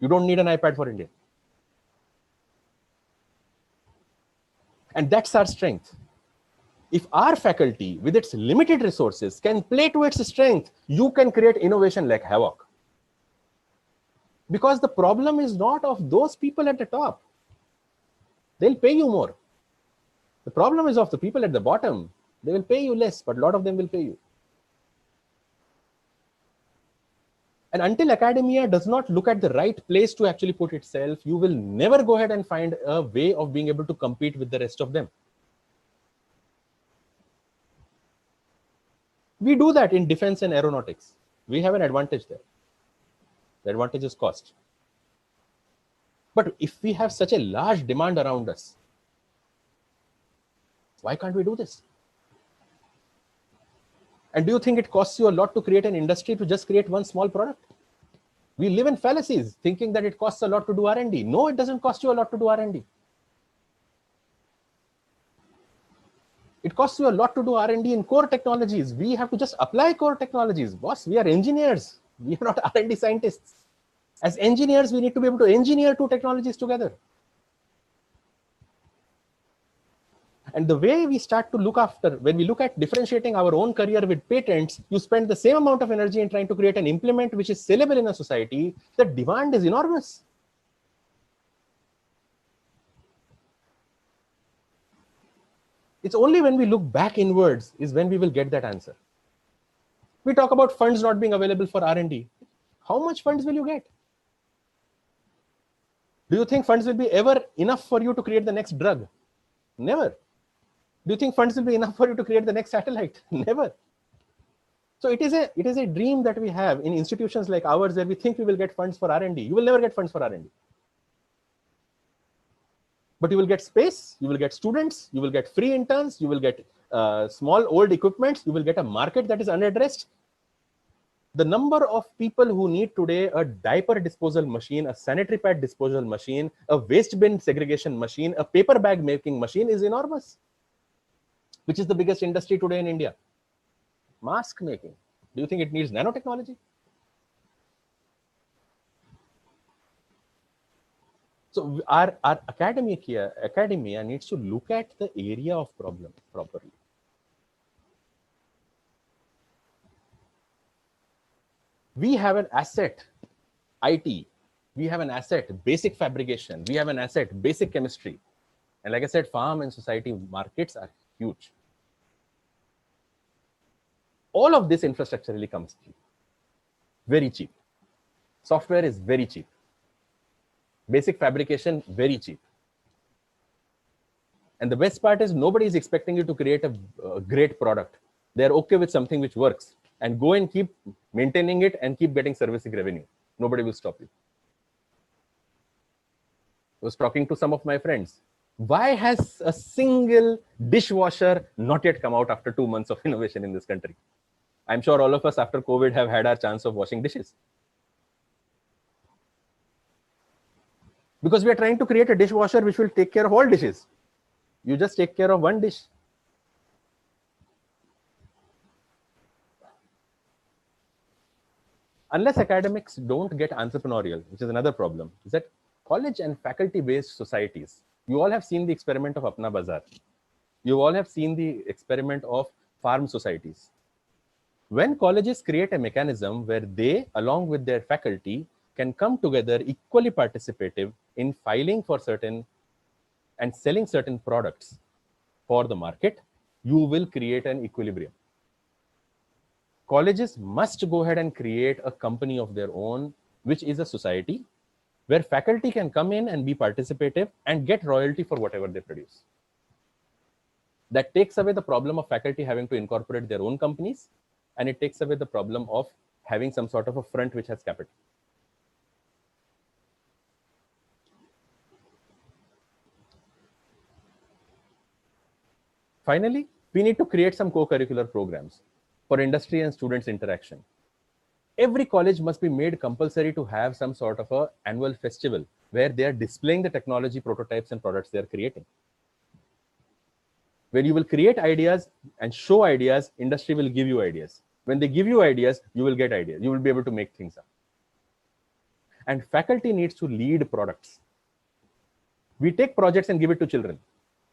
Speaker 2: You don't need an iPad for India. And that's our strength. If our faculty, with its limited resources, can play to its strength, you can create innovation like havoc. Because the problem is not of those people at the top. They'll pay you more. The problem is of the people at the bottom. They will pay you less, but a lot of them will pay you. And until academia does not look at the right place to actually put itself, you will never go ahead and find a way of being able to compete with the rest of them. We do that in defense and aeronautics. We have an advantage there. The advantage is cost. But if we have such a large demand around us, why can't we do this? And do you think it costs you a lot to create an industry to just create one small product? We live in fallacies thinking that it costs a lot to do R&D. No, it doesn't cost you a lot to do R&D. It costs you a lot to do R&D in core technologies. We have to just apply core technologies. Boss, we are engineers. We are not R&D scientists. As engineers, we need to be able to engineer two technologies together. And the way we start to look after, when we look at differentiating our own career with patents, you spend the same amount of energy in trying to create an implement which is sellable in a society. The demand is enormous. It's only when we look back inwards is when we will get that answer. We talk about funds not being available for R&D. How much funds will you get? Do you think funds will be ever enough for you to create the next drug? Never. Do you think funds will be enough for you to create the next satellite? Never. So it is a dream that we have in institutions like ours where we think we will get funds for R&D. You will never get funds for R&D. But you will get space, you will get students, you will get free interns, you will get small old equipments, you will get a market that is unaddressed. The number of people who need today a diaper disposal machine, a sanitary pad disposal machine, a waste bin segregation machine, a paper bag making machine is enormous. Which is the biggest industry today in India? Mask making. Do you think it needs nanotechnology? So our academia needs to look at the area of problem properly. We have an asset, IT. We have an asset, basic fabrication. We have an asset, basic chemistry. And like I said, farm and society markets are huge. All of this infrastructure really comes cheap. Very cheap. Software is very cheap. Basic fabrication, very cheap. And the best part is nobody is expecting you to create a great product. They're okay with something which works and go and keep maintaining it and keep getting servicing revenue. Nobody will stop you. I was talking to some of my friends. Why has a single dishwasher not yet come out after 2 months of innovation in this country? I'm sure all of us after COVID have had our chance of washing dishes. Because we are trying to create a dishwasher which will take care of all dishes. You just take care of one dish. Unless academics don't get entrepreneurial, which is another problem, is that college and faculty-based societies. You all have seen the experiment of Apna Bazaar. You all have seen the experiment of farm societies. When colleges create a mechanism where they, along with their faculty, can come together equally participative in filing for certain and selling certain products for the market, you will create an equilibrium. Colleges must go ahead and create a company of their own, which is a society where faculty can come in and be participative and get royalty for whatever they produce. That takes away the problem of faculty having to incorporate their own companies, and it takes away the problem of having some sort of a front which has capital. Finally, we need to create some co-curricular programs for industry and students interaction. Every college must be made compulsory to have some sort of an annual festival where they are displaying the technology prototypes and products they are creating. When you will create ideas and show ideas, industry will give you ideas. When they give you ideas, you will get ideas. You will be able to make things up. And faculty needs to lead products. We take projects and give it to children.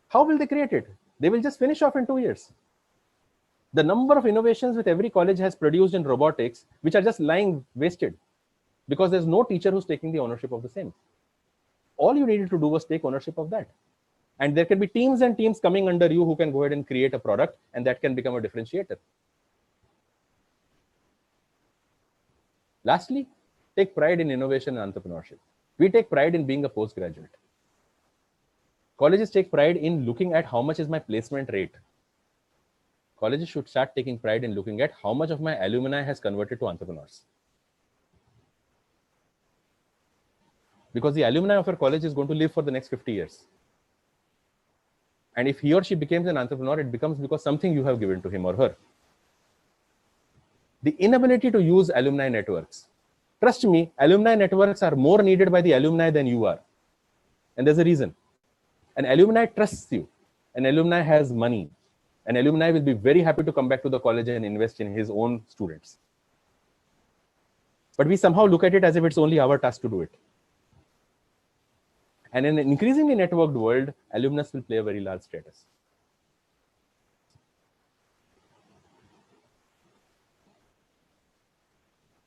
Speaker 2: How will they create it? They will just finish off in 2 years. The number of innovations which every college has produced in robotics, which are just lying wasted because there's no teacher who's taking the ownership of the same. All you needed to do was take ownership of that. And there can be teams and teams coming under you who can go ahead and create a product, and that can become a differentiator. Lastly, take pride in innovation and entrepreneurship. We take pride in being a postgraduate. Colleges take pride in looking at how much is my placement rate. Colleges should start taking pride in looking at how much of my alumni has converted to entrepreneurs. Because the alumni of your college is going to live for the next 50 years. And if he or she becomes an entrepreneur, it becomes because something you have given to him or her. The inability to use alumni networks. Trust me, alumni networks are more needed by the alumni than you are. And there's a reason. An alumni trusts you. An alumni has money. An alumni will be very happy to come back to the college and invest in his own students. But we somehow look at it as if it's only our task to do it. And in an increasingly networked world, alumnus will play a very large status.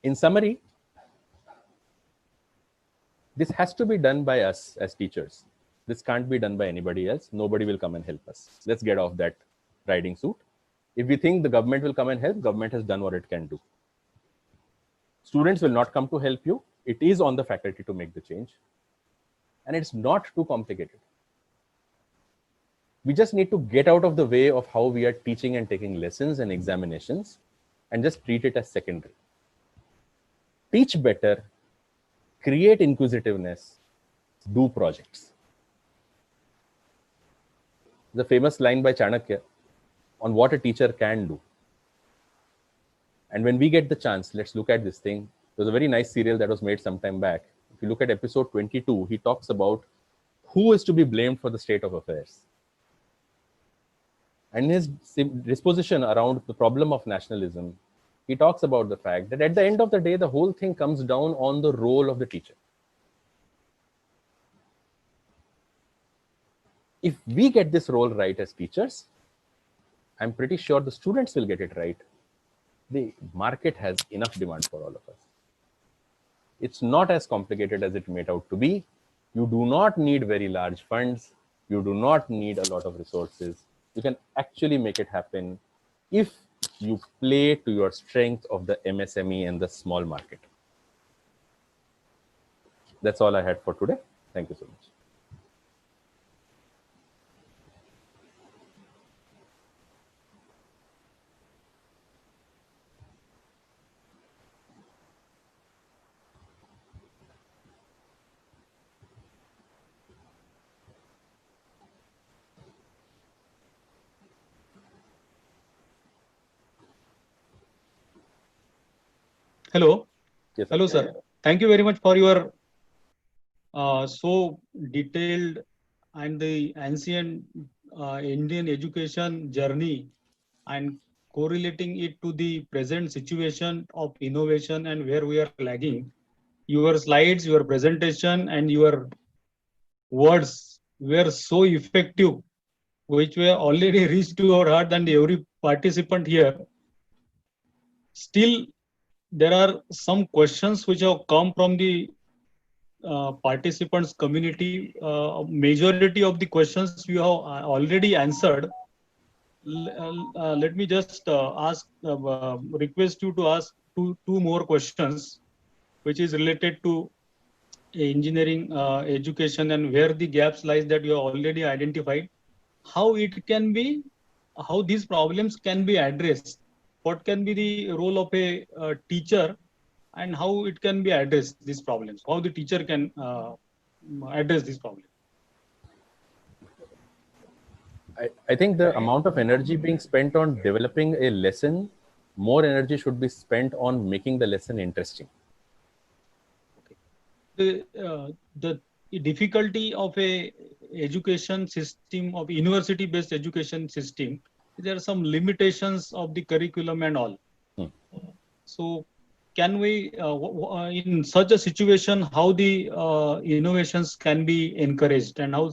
Speaker 2: In summary, this has to be done by us as teachers. This can't be done by anybody else. Nobody will come and help us. Let's get off that riding suit. If we think the government will come and help, government has done what it can do. Students will not come to help you. It is on the faculty to make the change. And it's not too complicated. We just need to get out of the way of how we are teaching and taking lessons and examinations and just treat it as secondary. Teach better, create inquisitiveness, do projects. The famous line by Chanakya on what a teacher can do. And when we get the chance, let's look at this thing. There was a very nice serial that was made some time back. If you look at episode 22, he talks about who is to be blamed for the state of affairs. And his disposition around the problem of nationalism, he talks about the fact that at the end of the day, the whole thing comes down on the role of the teacher. If we get this role right as teachers, I'm pretty sure the students will get it right. The market has enough demand for all of us. It's not as complicated as it made out to be. You do not need very large funds. You do not need a lot of resources. You can actually make it happen if you play to your strength of the MSME and the small market. That's all I had for today. Thank you so much.
Speaker 1: Hello.
Speaker 2: Yes, sir.
Speaker 1: Hello, sir. Thank you very much for your so detailed and the ancient Indian education journey and correlating it to the present situation of innovation and where we are lagging. Your slides, your presentation, and your words were so effective, which were already reached to our heart and every participant here. Still, there are some questions which have come from the participants community. Majority of the questions you have already answered. Let me just request you to ask two more questions, which is related to engineering education and where the gaps lies that you have already identified. How it can be, how these problems can be addressed. What can be the role of a teacher, and how it can be addressed these problems. How the teacher can address these problems.
Speaker 2: I think the amount of energy being spent on developing a lesson, more energy should be spent on making the lesson interesting.
Speaker 1: The difficulty of a education system, of university based education system, there are some limitations of the curriculum and all. So can we in such a situation, how the innovations can be encouraged, and how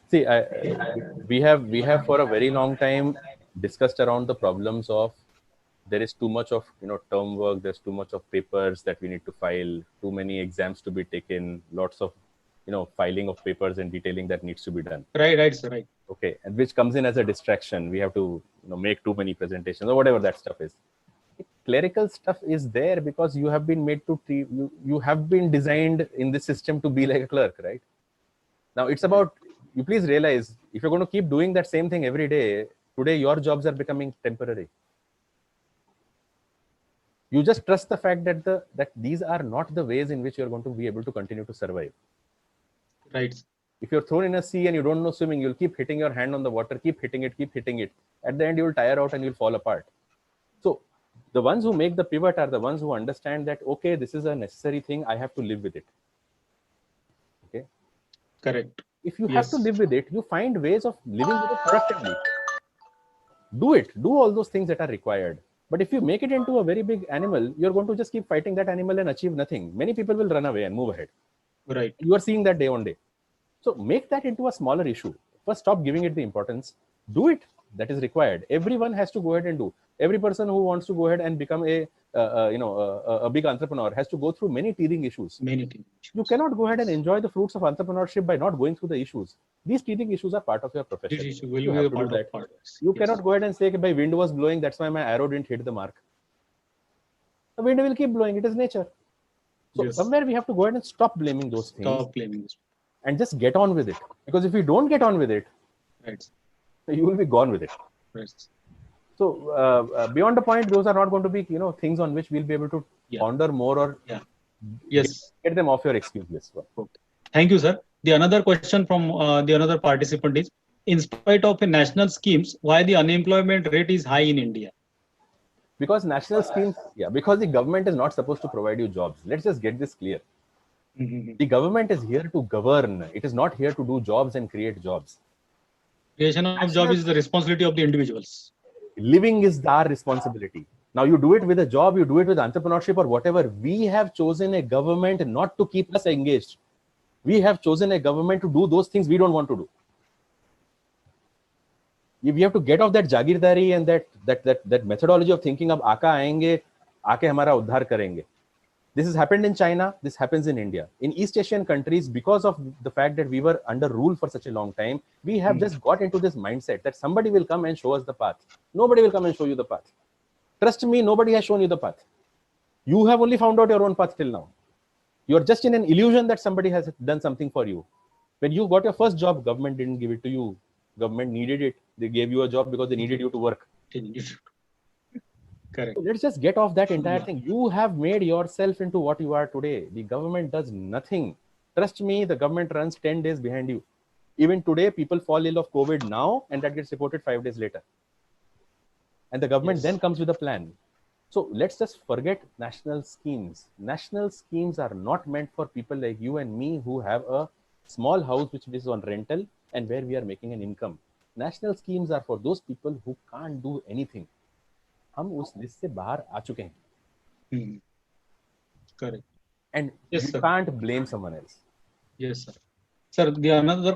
Speaker 2: See, we have for a very long time discussed around the problems of there is too much of term work, there's too much of papers that we need to file, too many exams to be taken, lots of filing of papers and detailing that needs to be done.
Speaker 1: right, sir, right.
Speaker 2: Okay, and which comes in as a distraction. We have to make too many presentations or whatever that stuff is. Clerical stuff is there because you have been made to treat you have been designed in this system to be like a clerk, right? Now it's about, you please realize, if you're going to keep doing that same thing every day, today your jobs are becoming temporary. You just trust the fact that these are not the ways in which you're going to be able to continue to survive.
Speaker 1: Right.
Speaker 2: If you're thrown in a sea and you don't know swimming, you'll keep hitting your hand on the water, keep hitting it. At the end, you'll tire out and you'll fall apart. So the ones who make the pivot are the ones who understand that, okay, this is a necessary thing. I have to live with it. Okay.
Speaker 1: Correct.
Speaker 2: If you have to live with it, you find ways of living with it productively. Do all those things that are required. But if you make it into a very big animal, you're going to just keep fighting that animal and achieve nothing. Many people will run away and move ahead.
Speaker 1: Right.
Speaker 2: You are seeing that day on day. So make that into a smaller issue. First, stop giving it the importance. Do it. That is required. Everyone has to go ahead and do. Every person who wants to go ahead and become a big entrepreneur has to go through many teething issues. You cannot go ahead and enjoy the fruits of entrepreneurship by not going through the issues. These teething issues are part of your profession. You have to do that. You cannot go ahead and say, by wind was blowing, that's why my arrow didn't hit the mark. The wind will keep blowing. It is nature. So somewhere we have to go ahead and stop blaming those things.
Speaker 1: Stop blaming this.
Speaker 2: And just get on with it. Because if you don't get on with it, you will be gone with it. So beyond the point, those are not going to be things on which we'll be able to ponder more or get them off your excuse list.
Speaker 1: Okay. Thank you, sir. The another question from the another participant is, in spite of a national schemes, why the unemployment rate is high in India?
Speaker 2: Because national schemes, because the government is not supposed to provide you jobs. Let's just get this clear. The government is here to govern. It is not here to do jobs and create jobs.
Speaker 1: Creation of job is the responsibility of the individuals.
Speaker 2: Living is our responsibility. Now you do it with a job, you do it with entrepreneurship or whatever. We have chosen a government not to keep us engaged. We have chosen a government to do those things we don't want to do. We have to get off that jagirdari and that methodology of thinking of aaka aayenge, aake hamara uddhar karenge. This has happened in China. This happens in India. In East Asian countries, because of the fact that we were under rule for such a long time, we have just got into this mindset that somebody will come and show us the path. Nobody will come and show you the path. Trust me, nobody has shown you the path. You have only found out your own path till now. You're just in an illusion that somebody has done something for you. When you got your first job, government didn't give it to you. Government needed it. They gave you a job because they needed you to work.
Speaker 1: Correct.
Speaker 2: So let's just get off that entire thing. You have made yourself into what you are today. The government does nothing. Trust me, the government runs 10 days behind you. Even today, people fall ill of COVID now, and that gets reported 5 days later. And the government then comes with a plan. So let's just forget national schemes. National schemes are not meant for people like you and me who have a small house which is on rental and where we are making an income. National schemes are for those people who can't do anything. हम उस list से बाहर आ चुके हैं.
Speaker 1: Correct.
Speaker 2: And you can't blame someone else.
Speaker 1: Yes, sir. Sir,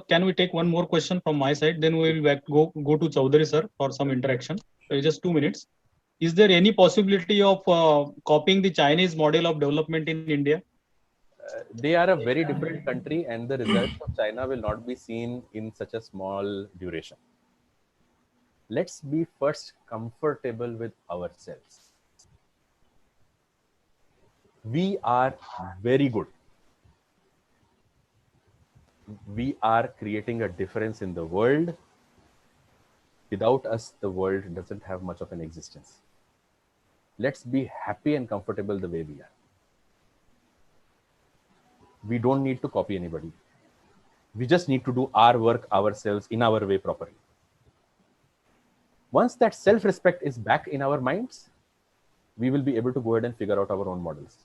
Speaker 1: can we take one more question from my side? Then we will go to Chaudhary sir for some interaction. Just 2 minutes. Is there any possibility of copying the Chinese model of development in India?
Speaker 2: They are a very different country, and the results of China will not be seen in such a small duration. Let's be first comfortable with ourselves. We are very good. We are creating a difference in the world. Without us, the world doesn't have much of an existence. Let's be happy and comfortable the way we are. We don't need to copy anybody. We just need to do our work ourselves in our way properly. Once that self-respect is back in our minds, we will be able to go ahead and figure out our own models.